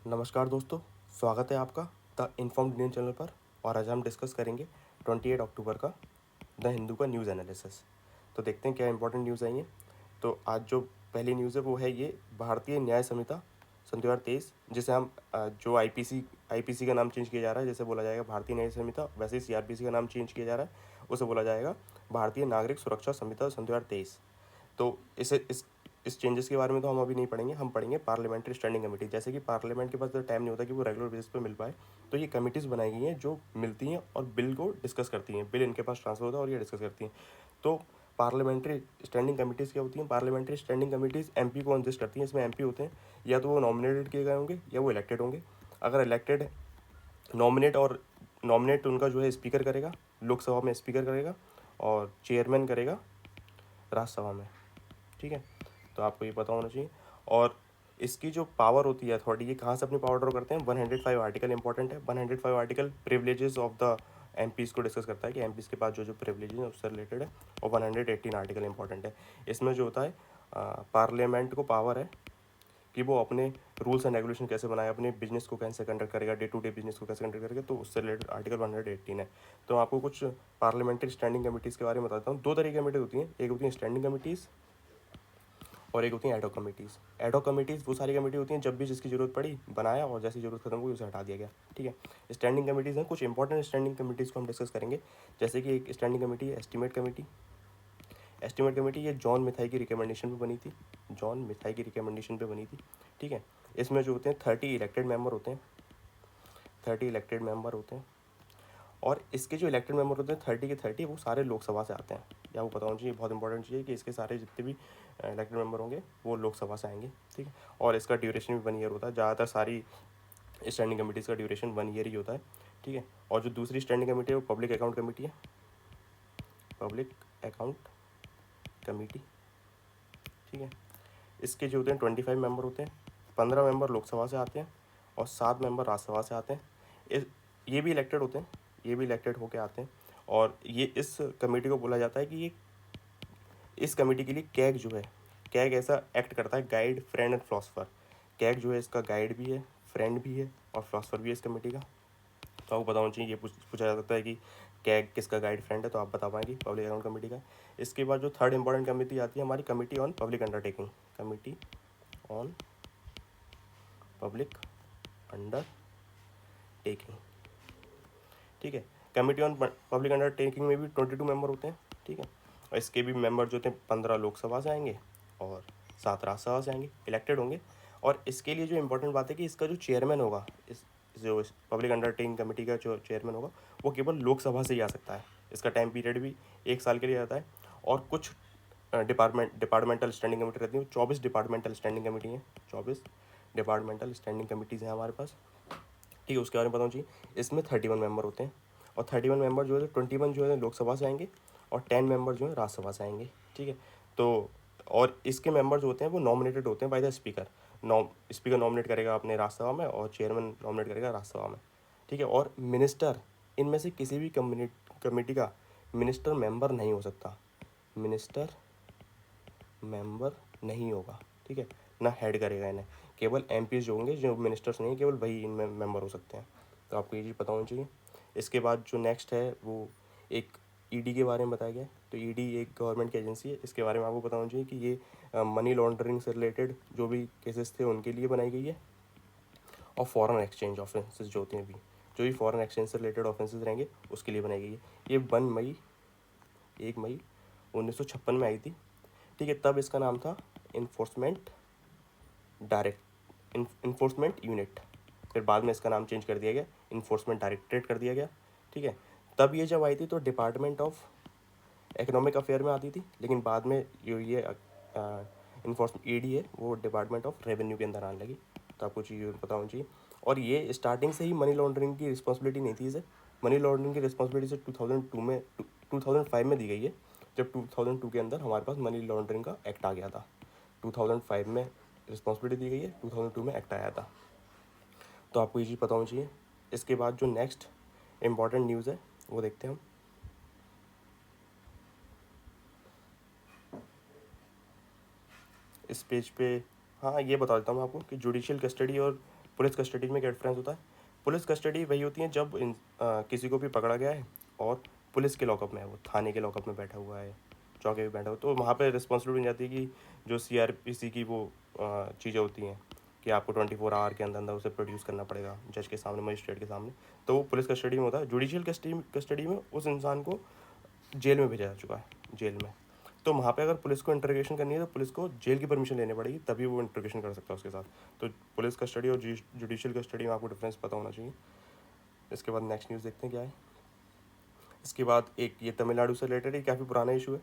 नमस्कार दोस्तों, स्वागत है आपका द इन्फॉर्म्ड इंडियन चैनल पर। और आज हम डिस्कस करेंगे 28 अक्टूबर का द हिंदू का न्यूज़ एनालिसिस। तो देखते हैं क्या इंपॉर्टेंट न्यूज़ आई है। तो आज जो पहली न्यूज़ है वो है ये भारतीय न्याय संहिता सन 2023, जिसे हम जो आईपीसी का नाम चेंज किया जा रहा है, जैसे बोला जाएगा भारतीय न्याय संहिता, वैसे ही सीआरपीसी का नाम चेंज किया जा रहा है, उसे बोला जाएगा भारतीय नागरिक सुरक्षा संहिता सन 2023। तो इस चेंजेस के बारे में तो हम अभी नहीं पढ़ेंगे, हम पढ़ेंगे पार्लियामेंट्री स्टैंडिंग कमेटी। जैसे कि पार्लियामेंट के पास तो टाइम नहीं होता कि वो रेगुलर बेसिस पे मिल पाए, तो ये कमिटीज़ बनाई गई हैं जो मिलती हैं और बिल को डिस्कस करती हैं। बिल इनके पास ट्रांसफर होता है और ये डिस्कस करती हैं। तो पार्लियामेंट्री स्टैंडिंग कमिटीज़ क्या होती हैं? पार्लियामेंट्री स्टैंडिंग कमिटीज़ एमपी को कंसिस्ट करती हैं। इसमें एमपी होते हैं या तो वो नॉमिनेटेड किए गए होंगे या वो इलेक्टेड होंगे। अगर इलेक्टेड नॉमिनेट उनका जो है स्पीकर करेगा, लोकसभा में स्पीकर करेगा, और चेयरमैन करेगा राज्यसभा में। ठीक है, तो आपको ये पता होना चाहिए। और इसकी जो पावर होती है अथॉरिटी, ये कहाँ से अपनी पावर ड्रॉ करते हैं? 105 आर्टिकल इंपॉर्टेंट है। 105 article privileges of the MPs को डिस्कस करता है कि एमपीज़ के पास जो जो प्रिविलेजेस हैं उससे रिलेटेड है। और 118 आर्टिकल इंपॉर्टेंट है। इसमें जो होता है पार्लियामेंट को पावर है कि वो अपने रूल्स एंड रेगुलेशन कैसे बनाए, अपने बिजनेस को कैसे कंडक्ट करेगा, डे टू डे बिजनेस को कैसे कंडक्ट करेगा। तो उससे रिलेटेड आर्टिकल 118 है। तो आपको कुछ पार्लियामेंट्री स्टैंडिंग कमिटीज़ के बारे में बताता हूँ। दो तरह की कमेटी होती हैं, एक होती है स्टैंडिंग कमिटीज़ और एक होती हैं एडहॉक कमिटीज़। एडहॉक कमिटीज़ वो सारी कमेटी होती हैं जब भी जिसकी ज़रूरत पड़ी बनाया और जैसी ज़रूरत खत्म हुई उसे हटा दिया गया। ठीक है, स्टैंडिंग कमिटीज़ हैं। कुछ इंपॉर्टेंट स्टैंडिंग कमिटीज़ को हम डिस्कस करेंगे। जैसे कि एक स्टैंडिंग कमेटी है एस्टीमेट कमेटी। एस्टीमेट कमेटी ये जॉन मिथाई की रिकमेंडेशन पे बनी थी। जॉन मिथाई की रिकमेंडेशन पे बनी थी। ठीक है, इसमें जो होते हैं 30 इलेक्टेड मेंबर होते हैं। 30 इलेक्टेड मेंबर होते हैं। और इसके जो इलेक्टेड मेंबर होते हैं 30 के 30 वो सारे लोकसभा से आते हैं। या वो पता होना चाहिए, बहुत इंपॉर्टेंट चीज़ है कि इसके सारे जितने भी इलेक्टेड मेंबर होंगे वो लोकसभा से आएंगे। ठीक है, और इसका ड्यूरेशन भी 1 ईयर होता है। ज़्यादातर सारी स्टैंडिंग कमेटीज़ का ड्यूरेशन 1 ईयर ही होता है। ठीक है, और जो दूसरी स्टैंडिंग कमेटी है वो पब्लिक अकाउंट कमेटी है। Public account committee. ठीक है, इसके जो होते हैं 25 मेंबर होते हैं। 15 मेंबर लोकसभा से आते हैं और 7 मेंबर राज्यसभा से आते हैं। इस ये भी इलेक्टेड होते हैं, ये भी इलेक्टेड होके आते हैं। और ये इस कमेटी को बोला जाता है कि ये इस कमेटी के लिए कैग जो है, कैग ऐसा एक्ट करता है, guide friend and philosopher. CAG जो है इसका गाइड भी है, फ्रेंड भी है और फिलोसफर भी है इस कमेटी का। तो आपको पता होना चाहिए। ये पूछा जा सकता है कि कैग किसका गाइड फ्रेंड है, तो आप बता पाएंगे पब्लिक अकाउंट कमेटी का। इसके बाद जो थर्ड इंपॉर्टेंट कमेटी आती है हमारी, committee on public undertaking. Committee on public undertaking. ठीक है, कमेटी ऑन पब्लिक अंडरटेकिंग में भी 22 मेंबर होते हैं। ठीक है, और इसके भी मेंबर जो होते हैं 15 लोकसभा से आएंगे और 7 राज्यसभा से आएंगे, इलेक्टेड होंगे। और इसके लिए जो इंपॉर्टेंट बात है कि इसका जो चेयरमैन होगा, इस जो पब्लिक अंडरटेकिंग कमेटी का जो चेयरमैन होगा वो केवल लोकसभा से ही आ सकता है। इसका टाइम पीरियड भी 1 साल के लिए रहता है। और कुछ डिपार्टमेंटल स्टैंडिंग कमेटी रहती है। 24 डिपार्टमेंटल स्टैंडिंग कमेटी हैं। 24 डिपार्टमेंटल स्टैंडिंग कमेटीज़ हैं हमारे पास। ठीक है, उसके बारे में बताऊँ जी। इसमें 31 मेंबर होते हैं। और 31 मेंबर जो है 21 जो है लोकसभा से आएंगे और 10 मेंबर जो है राज्यसभा से आएंगे। ठीक है, तो और इसके मेंबर जो होते हैं वो नॉमिनेटेड होते हैं by the speaker. Speaker nominate करेगा अपने राज्यसभा में और चेयरमैन नॉमिनेट करेगा राज्यसभा में। ठीक है, और मिनिस्टर, इनमें से किसी भी कमेटी का मिनिस्टर मेंबर नहीं हो सकता। मिनिस्टर मेंबर नहीं होगा। ठीक है, ना हेड करेगा इन्हें। केवल एमपी जो होंगे, जो मिनिस्टर्स नहीं, केवल वही इनमें मेंबर हो सकते हैं। तो आपको ये चीज़ पता होनी चाहिए। इसके बाद जो नेक्स्ट है वो एक ईडी के बारे में बताया गया है। तो ईडी एक गवर्नमेंट की एजेंसी है। इसके बारे में आपको पता होना चाहिए कि ये मनी लॉन्ड्रिंग से रिलेटेड जो भी केसेस थे उनके लिए बनाई गई है। और फॉरेन एक्सचेंज ऑफेंसेस जो होते हैं अभी, जो भी फॉरेन एक्सचेंज से रिलेटेड ऑफेंसेस रहेंगे उसके लिए बनाई गई है। ये 1 मई 1956 में आई थी। ठीक है, तब इसका नाम था इन्फोर्समेंट इन्फोर्समेंट यूनिट। फिर बाद में इसका नाम चेंज कर दिया गया, इन्फोर्समेंट डायरेक्टरेट कर दिया गया। ठीक है, तब ये जब आई थी तो डिपार्टमेंट ऑफ इकोनॉमिक अफेयर में आती थी, लेकिन बाद में ये इन्फोर्समेंट ईडी है वो डिपार्टमेंट ऑफ रेवेन्यू के अंदर आने लगी। तो आपको चीज़ पता होनी चाहिए। और ये स्टार्टिंग से ही मनी लॉन्ड्रिंग की रिस्पॉन्सिबिलिटी नहीं थी इसे। मनी लॉन्ड्रिंग की रिस्पॉन्सिबिलिटी से 2005 में दी गई है, जब 2002 के अंदर हमारे पास मनी लॉन्ड्रिंग का एक्ट आ गया था। 2005 में रिस्पॉन्सिबिलिटी दी गई है, 2002 में एक्ट आया था। तो आपको ये चीज़ पता होनी चाहिए। इसके बाद जो नेक्स्ट इम्पॉर्टेंट न्यूज़ है वो देखते हैं हम। इस पेज पे हाँ ये बता देता हूँ आपको कि जुडिशियल कस्टडी और पुलिस कस्टडी में क्या डिफरेंस होता है? पुलिस कस्टडी वही होती है जब किसी को भी पकड़ा गया है और पुलिस के लॉकअप में है, वो थाने के लॉकअप में बैठा हुआ है, चौके पे बैठा हुआ, तो वहाँ पे रिस्पॉन्सिबिलिटी बन जाती है कि जो CRPC की वो चीज़ें होती हैं कि आपको 24 आवर के अंदर अंदर उसे प्रोड्यूस करना पड़ेगा जज के सामने, मजिस्ट्रेट के सामने। तो वो पुलिस कस्टडी में होता है। जुडिशियल कस्टडी में उस इंसान को जेल में भेजा जा चुका है, जेल में। तो वहाँ पे अगर पुलिस को इंटरोगेशन करनी है तो पुलिस को जेल की परमिशन लेनी पड़ेगी, तभी वो इंटरोगेशन कर सकता है उसके साथ। तो पुलिस कस्टडी और जुडिशियल कस्टडी में आपको डिफरेंस पता होना चाहिए। इसके बाद नेक्स्ट न्यूज़ देखते हैं क्या है। इसके बाद एक ये तमिलनाडु से रिलेटेड, ये काफ़ी पुराना इशू है।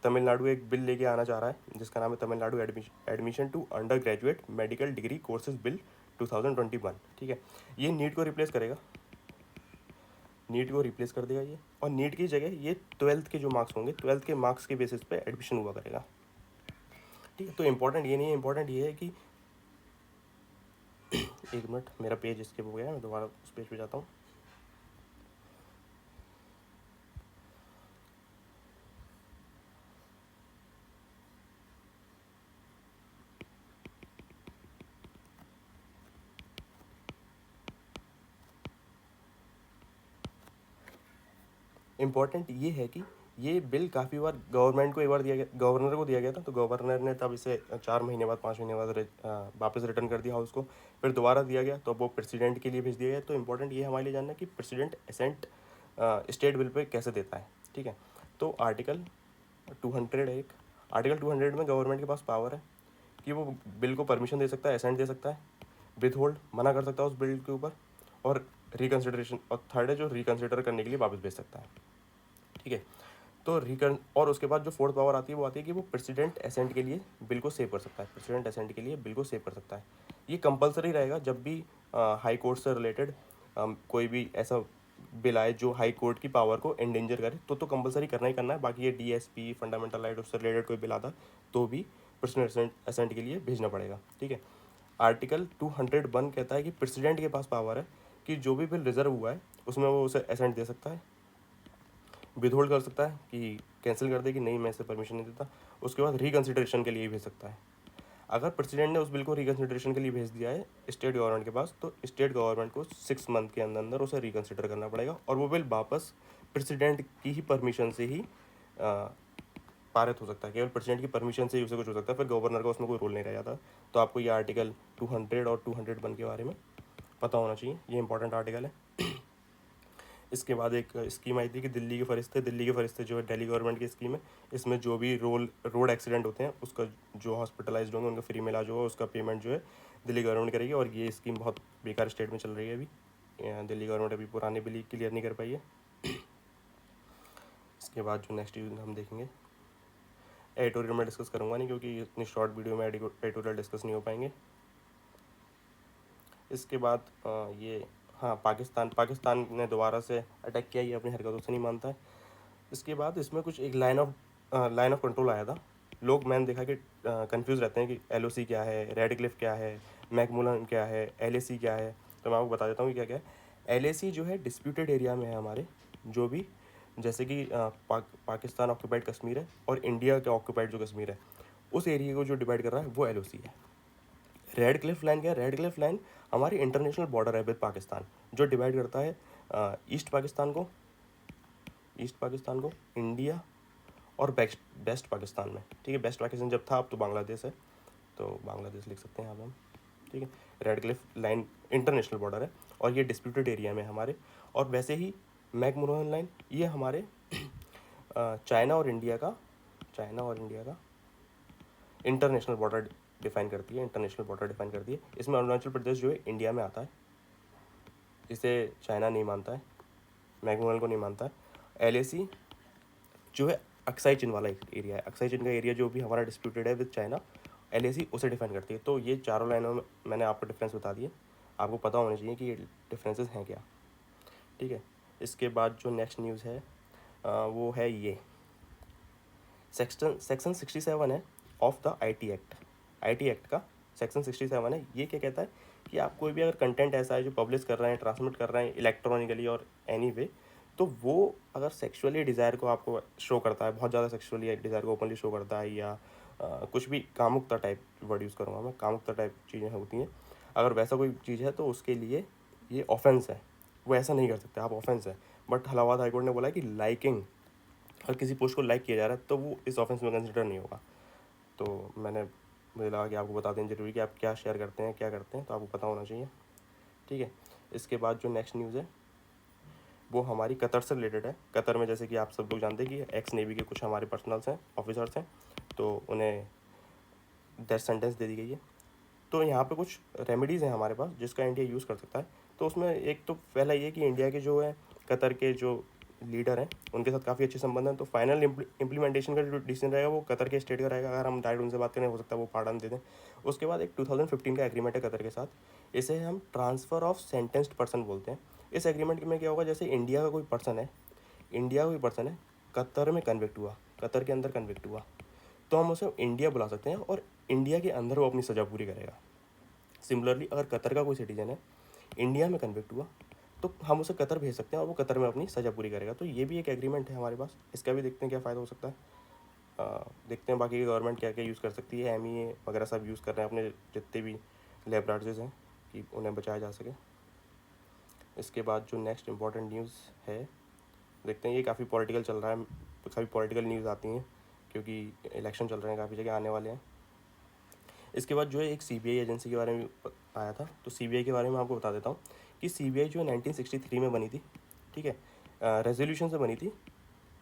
तमिलनाडु एक बिल लेके आना चाह रहा है जिसका नाम है Tamil Nadu admission to undergraduate medical degree courses bill 2021। ठीक है, ये नीट को रिप्लेस करेगा, नीट को रिप्लेस कर देगा ये, और नीट की जगह ये 12th के जो मार्क्स होंगे, 12th के मार्क्स के बेसिस पे एडमिशन हुआ करेगा। ठीक है, तो इंपॉर्टेंट ये नहीं है, इंपॉर्टेंट ये है कि एक मिनट, मेरा पेज स्किप हो गया है, मैं दोबारा उस पेज पे जाता हूँ। इम्पॉर्टेंट ये है कि ये बिल काफ़ी बार गवर्नमेंट को एक बार दिया गया, गवर्नर को दिया गया था, तो गवर्नर ने तब इसे 4 महीने बाद 5 महीने बाद वापस रिटर्न कर दिया हाउस को, फिर दोबारा दिया गया, तो वो प्रेसिडेंट के लिए भेज दिया गया। तो इंपॉर्टेंट ये हमारे लिए जानना है कि president ascent state bill pay कैसे देता है। ठीक है, तो आर्टिकल 200 है एक, आर्टिकल 200 में गवर्नमेंट के पास पावर है कि वो बिल को परमिशन दे सकता है, असेंट दे सकता है, विथ होल्ड मना कर सकता है उस बिल के ऊपर, और रिकन्सिडरेशन, और थर्ड है जो रिकन्सिडर करने के लिए वापस भेज सकता है। ठीक है, तो और उसके बाद जो फोर्थ पावर आती है वो आती है कि वो प्रेसिडेंट असेंट के लिए बिल को सेव कर सकता है, प्रेसिडेंट असेंट के लिए बिल को सेव कर सकता है। ये कंपलसरी रहेगा जब भी हाई कोर्ट से रिलेटेड कोई भी ऐसा बिल आए जो हाई कोर्ट की पावर को एंडेंजर करे, तो कंपलसरी करना ही करना है। बाकी ये DSP फंडामेंटल राइट उससे रिलेटेड कोई बिल आता तो भी प्रेसिडेंट असेंट के लिए भेजना पड़ेगा। ठीक है, आर्टिकल 201 कहता है कि प्रेसिडेंट के पास पावर है कि जो भी बिल रिजर्व हुआ है उसमें वो उसे असेंट दे सकता है, विदहोल्ड कर सकता है कि कैंसिल कर दे कि नहीं मैं इसे परमिशन नहीं देता, उसके बाद रिकन्सिडरेशन के लिए भेज सकता है। अगर प्रेसिडेंट ने उस बिल को रिकन्सिडरेशन के लिए भेज दिया है स्टेट गवर्नमेंट के पास, तो स्टेट गवर्नमेंट को 6 मंथ के अंदर अंदर उसे रिकन्सिडर करना पड़ेगा, और वो बिल वापस प्रेसिडेंट की ही परमिशन से ही पारित हो सकता है। केवल प्रेसिडेंट की परमिशन से ही उसे कुछ हो सकता है, फिर गवर्नर का उसमें कोई रोल नहीं रह जाता। तो आपको ये आर्टिकल 200 और 201 के बारे में पता होना चाहिए, ये इंपॉर्टेंट आर्टिकल है। इसके बाद एक स्कीम आई थी कि दिल्ली के फरिश्ते जो है दिल्ली गवर्नमेंट की स्कीम है। इसमें जो भी रोड एक्सीडेंट होते हैं उसका जो हॉस्पिटलाइज्ड होंगे उनका फ्री में इलाज होगा, उसका पेमेंट जो है दिल्ली गवर्नमेंट करेगी। और ये स्कीम बहुत बेकार स्टेट में चल रही है अभी, दिल्ली गवर्नमेंट अभी पुराने बिल क्लियर नहीं कर पाई है। इसके बाद जो नेक्स्ट हम देखेंगे, एडिटोरियल में डिस्कस करूँगा नहीं क्योंकि इतनी शॉर्ट वीडियो में एडिटोरियल डिस्कस नहीं हो पाएंगे। इसके बाद ये, हाँ, पाकिस्तान ने दोबारा से अटैक किया, ये अपनी हरकतों से नहीं मानता है। इसके बाद इसमें कुछ एक लाइन ऑफ कंट्रोल आया था। लोग मैंने देखा कि कंफ्यूज रहते हैं कि LOC क्या है, रेडक्लिफ क्या है, मैकमुलन क्या है, LAC क्या है। तो मैं आपको बता देता हूँ कि क्या क्या है। LAC जो है डिस्प्यूटेड एरिया में है हमारे, जो भी जैसे कि पाकिस्तान ऑक्यूपाइड कश्मीर है और इंडिया के ऑक्यूपाइड जो कश्मीर है, उस एरिया को जो डिवाइड कर रहा है वो LOC है। रेड क्लिफ लाइन क्या है? रेड क्लिफ लाइन हमारी इंटरनेशनल बॉर्डर है विद पाकिस्तान, जो डिवाइड करता है ईस्ट पाकिस्तान को इंडिया और वेस्ट पाकिस्तान में। ठीक है, वेस्ट पाकिस्तान जब था, अब तो बांग्लादेश है, तो बांग्लादेश लिख सकते हैं यहाँ पे हम। ठीक है, red Cliff line international border है और ये डिस्प्यूटेड एरिया में हमारे। और वैसे ही मैकमोहन लाइन, ये हमारे चाइना और इंडिया का इंटरनेशनल बॉर्डर डिफाइन करती है, इसमें अरुणाचल प्रदेश जो है इंडिया में आता है, इसे चाइना नहीं मानता है, मैकमोहन को नहीं मानता है। LAC जो है अक्साई चिन वाला एरिया है, अक्साई चिन का एरिया जो भी हमारा डिस्प्यूटेड है विद चाइना, LAC उसे डिफाइन करती है। तो ये चारों लाइनों में मैंने आपको डिफरेंस बता दिए, आपको पता होना चाहिए कि ये डिफरेंसेस हैं क्या। ठीक है, इसके बाद जो नेक्स्ट न्यूज़ है वो है ये सेक्शन 67 है ऑफ द IT एक्ट का सेक्शन 67 है। ये क्या कहता है कि आप कोई भी अगर कंटेंट ऐसा है जो पब्लिश कर रहे हैं, ट्रांसमिट कर रहे हैं इलेक्ट्रॉनिकली और एनी वे, तो वो अगर सेक्सुअली डिज़ायर को आपको शो करता है, बहुत ज़्यादा सेक्सुअली डिज़ायर को ओपनली शो करता है, या कुछ भी कामुकता टाइप वर्ड यूज़ करूँगा मैं, कामुकता टाइप चीज़ें होती हैं, अगर वैसा कोई चीज़ है तो उसके लिए ये ऑफेंस है, वो ऐसा नहीं कर सकते आप, ऑफेंस है। बट इलाहाबाद हाईकोर्ट ने बोला कि लाइकिंग, अगर किसी पोस्ट को लाइक किया जा रहा है तो वो इस ऑफेंस में कंसिडर नहीं होगा। तो मुझे लगा कि आपको बता दें जरूरी कि आप क्या शेयर करते हैं, क्या करते हैं, तो आपको पता होना चाहिए, ठीक है। इसके बाद जो नेक्स्ट न्यूज़ है वो हमारी कतर से रिलेटेड है। कतर में जैसे कि आप सब लोग जानते हैं कि एक्स नेवी के कुछ हमारे पर्सनल्स हैं, ऑफिसर्स हैं, तो उन्हें डेथ सेंटेंस दे दी गई है। तो यहाँ पे कुछ रेमेडीज़ हैं हमारे पास जिसका इंडिया यूज़ कर सकता है। तो उसमें एक तो पहला ये कि इंडिया के जो है कतर के जो लीडर हैं उनके साथ काफ़ी अच्छे संबंध हैं, तो फाइनल इम्प्लीमेंटेशन का जो डिसीजन रहेगा वो कतर के स्टेट का रहेगा। अगर हम डायरेक्ट उनसे बात करें हो सकता है वो पार्डन दे दें। उसके बाद एक 2015 का एग्रीमेंट है कतर के साथ, इसे हम ट्रांसफ़र ऑफ सेंटेंस्ड पर्सन बोलते हैं। इस एग्रीमेंट में क्या होगा, जैसे इंडिया का कोई पर्सन है, कतर में कन्विक्ट हुआ, कतर के अंदर कन्विक्ट हुआ, तो हम उसे इंडिया बुला सकते हैं और इंडिया के अंदर वो अपनी सज़ा पूरी करेगा। सिमिलरली अगर कतर का कोई सिटीजन है, इंडिया में कन्विक्ट हुआ, तो हम उसे कतर भेज सकते हैं और वो कतर में अपनी सज़ा पूरी करेगा। तो ये भी एक एग्रीमेंट है हमारे पास, इसका भी देखते हैं क्या फ़ायदा हो सकता है। देखते हैं बाकी की गवर्नमेंट क्या क्या यूज़ कर सकती है। MEA वगैरह सब यूज़ कर रहे हैं अपने जितने भी लेबॉरेटरीज हैं कि उन्हें बचाया जा सके। इसके बाद जो नेक्स्ट इम्पॉर्टेंट न्यूज़ है, देखते हैं, ये काफ़ी पॉलिटिकल चल रहा है, काफ़ी पॉलिटिकल न्यूज़ आती हैं क्योंकि इलेक्शन चल रहे हैं, काफ़ी जगह आने वाले हैं। इसके बाद जो है एक CBI एजेंसी के बारे में आया था, तो CBI के बारे में आपको बता देता हूँ कि CBI जो है 1963 में बनी थी, ठीक है। रेजोल्यूशन से बनी थी,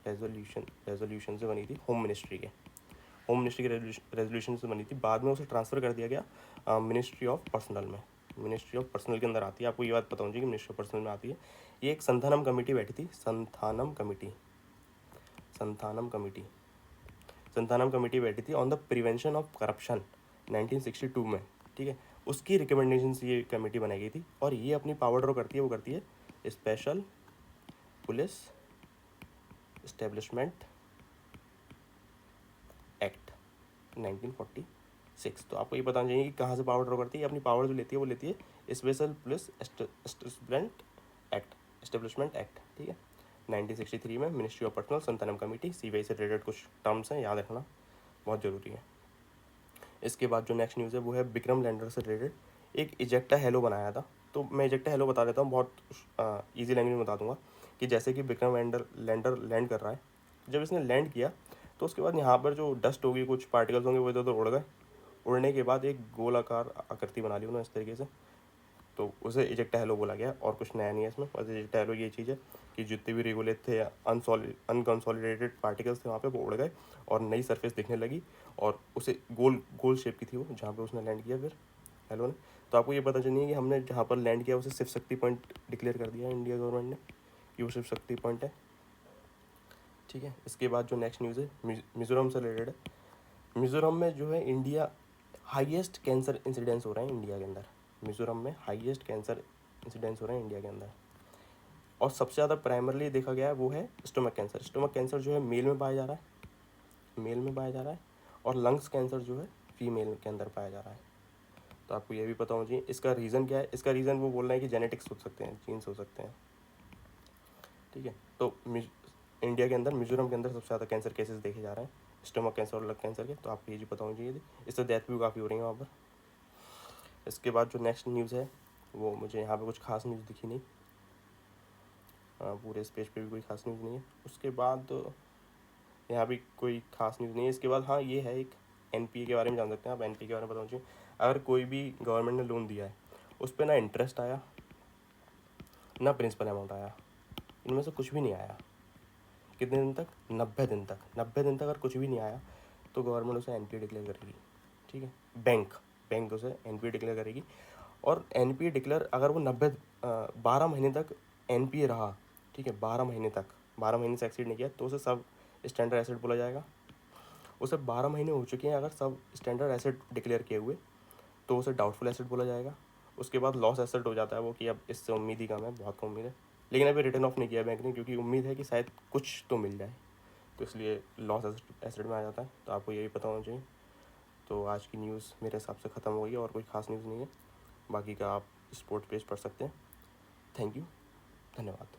रेजोल्यूशन से बनी थी होम मिनिस्ट्री के रेजोल्यूशन से बनी थी। बाद में उसे ट्रांसफ़र कर दिया गया मिनिस्ट्री ऑफ पर्सनल में, मिनिस्ट्री ऑफ पर्सनल के अंदर आती है। आपको ये बात पता होनी चाहिए कि मिनिस्ट्री ऑफ पर्सनल में आती है। ये एक संथानम कमेटी बैठी थी, संथानम कमेटी बैठी थी on the prevention of corruption 1962 में, ठीक है। उसकी रिकमेंडेशन से ये कमेटी बनाई गई थी और ये अपनी पावर ड्रॉ करती है, वो करती है स्पेशल पुलिस इस्टेब्लिशमेंट एक्ट 1946। तो आपको ये बताना चाहिए कि कहाँ से पावर ड्रॉ करती है। अपनी पावर जो लेती है वो लेती है स्पेशल पुलिस एस्टेब्लिशमेंट एक्ट, ठीक है, 1963 में। Ministry of personnel, Santhanam committee, CBI से रिलेटेड कुछ टर्म्स हैं, याद रखना बहुत ज़रूरी है। इसके बाद जो नेक्स्ट न्यूज़ है वो है विक्रम लैंडर से रिलेटेड। एक इजेक्टा हेलो बनाया था, तो मैं इजेक्टा हेलो बता देता हूँ, बहुत ईजी लैंग्वेज में बता दूंगा कि जैसे कि विक्रम लैंडर लैंड कर रहा है, जब इसने लैंड किया तो उसके बाद यहाँ पर जो डस्ट होगी, कुछ पार्टिकल्स होंगे, वो इधर उधर उड़ गए। उड़ने के बाद एक गोलाकार आकृति बना ली उन्होंने इस तरीके से, तो उसे इजेक्टा हेलो बोला गया। और कुछ नया नहीं है इसमें, बस इजेक्टा हेलो ये चीज़ है कि जितने भी रेगुलेट थे, अनकंसोलिडेटेड पार्टिकल्स थे वहाँ पे, वो उड़ गए और नई सरफेस दिखने लगी और उसे गोल गोल शेप की थी वो, जहाँ पे उसने लैंड किया फिर हेलो ने। तो आपको ये पता चलिए कि हमने जहाँ पर लैंड किया उसे शिव शक्ति पॉइंट डिक्लेयर कर दिया इंडिया गवर्नमेंट ने कि वो शिव शक्ति पॉइंट है, ठीक है। इसके बाद जो नेक्स्ट न्यूज़ है मिज़ोरम से रिलेटेड है। मिज़ोरम में जो है इंडिया हाईएस्ट कैंसर इंसिडेंस हो रहे हैं इंडिया के अंदर। मिज़ोरम में हाईएस्ट कैंसर इंसिडेंस हो रहे हैं इंडिया के अंदर, और सबसे ज़्यादा प्राइमरली देखा गया है वो है स्टोमक कैंसर। स्टोमक कैंसर जो है मेल में पाया जा रहा है, और लंग्स कैंसर जो है फीमेल के अंदर पाया जा रहा है। तो आपको ये भी पता होना चाहिए इसका रीज़न क्या है। इसका रीज़न वो बोल रहे हैं कि जेनेटिक्स हो सकते हैं, जीन्स हो सकते हैं, ठीक है। तो इंडिया के अंदर, मिज़ोरम के अंदर सबसे ज़्यादा कैंसर केसेस देखे जा रहे हैं, स्टोमक कैंसर और लंग कैंसर के। तो आपको ये भी पता होना चाहिए, इससे डेथ भी काफ़ी हो रही है वहाँ पर। इसके बाद जो नेक्स्ट न्यूज़ है वो, मुझे यहाँ पे कुछ खास न्यूज़ दिखी नहीं, पूरे इस पेज पे भी कोई खास न्यूज़ नहीं है। उसके बाद यहाँ भी कोई खास न्यूज़ नहीं है। इसके बाद हाँ ये है, एक NPA के बारे में जान सकते हैं आप। NPA के बारे में पता होना चाहिए। अगर कोई भी गवर्नमेंट ने लोन दिया है, उस पर ना इंटरेस्ट आया ना प्रिंसिपल अमाउंट आया, इनमें से कुछ भी नहीं आया, कितने दिन तक, 90 दिन तक। 90 दिन तक अगर कुछ भी नहीं आया तो गवर्नमेंट उसे NPA डिक्लेयर करेगी, ठीक है। बैंक उसे NPA डिक्लेयर करेगी। और NPA डिक्लेयर अगर वो 12 महीने तक NPA रहा, ठीक है, 12 महीने तक, 12 महीने से एक्सीड नहीं किया, तो उसे सब स्टैंडर्ड एसेट बोला जाएगा। उसे 12 महीने हो चुके हैं अगर सब स्टैंडर्ड एसेट डिक्लेयर किए हुए, तो उसे डाउटफुल एसेट बोला जाएगा। उसके बाद लॉस एसेट हो जाता है वो, कि अब इससे उम्मीद ही कम है, बहुत कम उम्मीद है। लेकिन अभी रिटर्न ऑफ नहीं किया बैंक ने, क्योंकि उम्मीद है कि शायद कुछ तो मिल जाए, तो इसलिए लॉस एसेट में आ जाता है। तो आपको ये भी पता होना चाहिए। तो आज की न्यूज़ मेरे हिसाब से ख़त्म हो गई और कोई ख़ास न्यूज़ नहीं है। बाकी का आप स्पोर्ट्स पेज पढ़ सकते हैं। थैंक यू, धन्यवाद।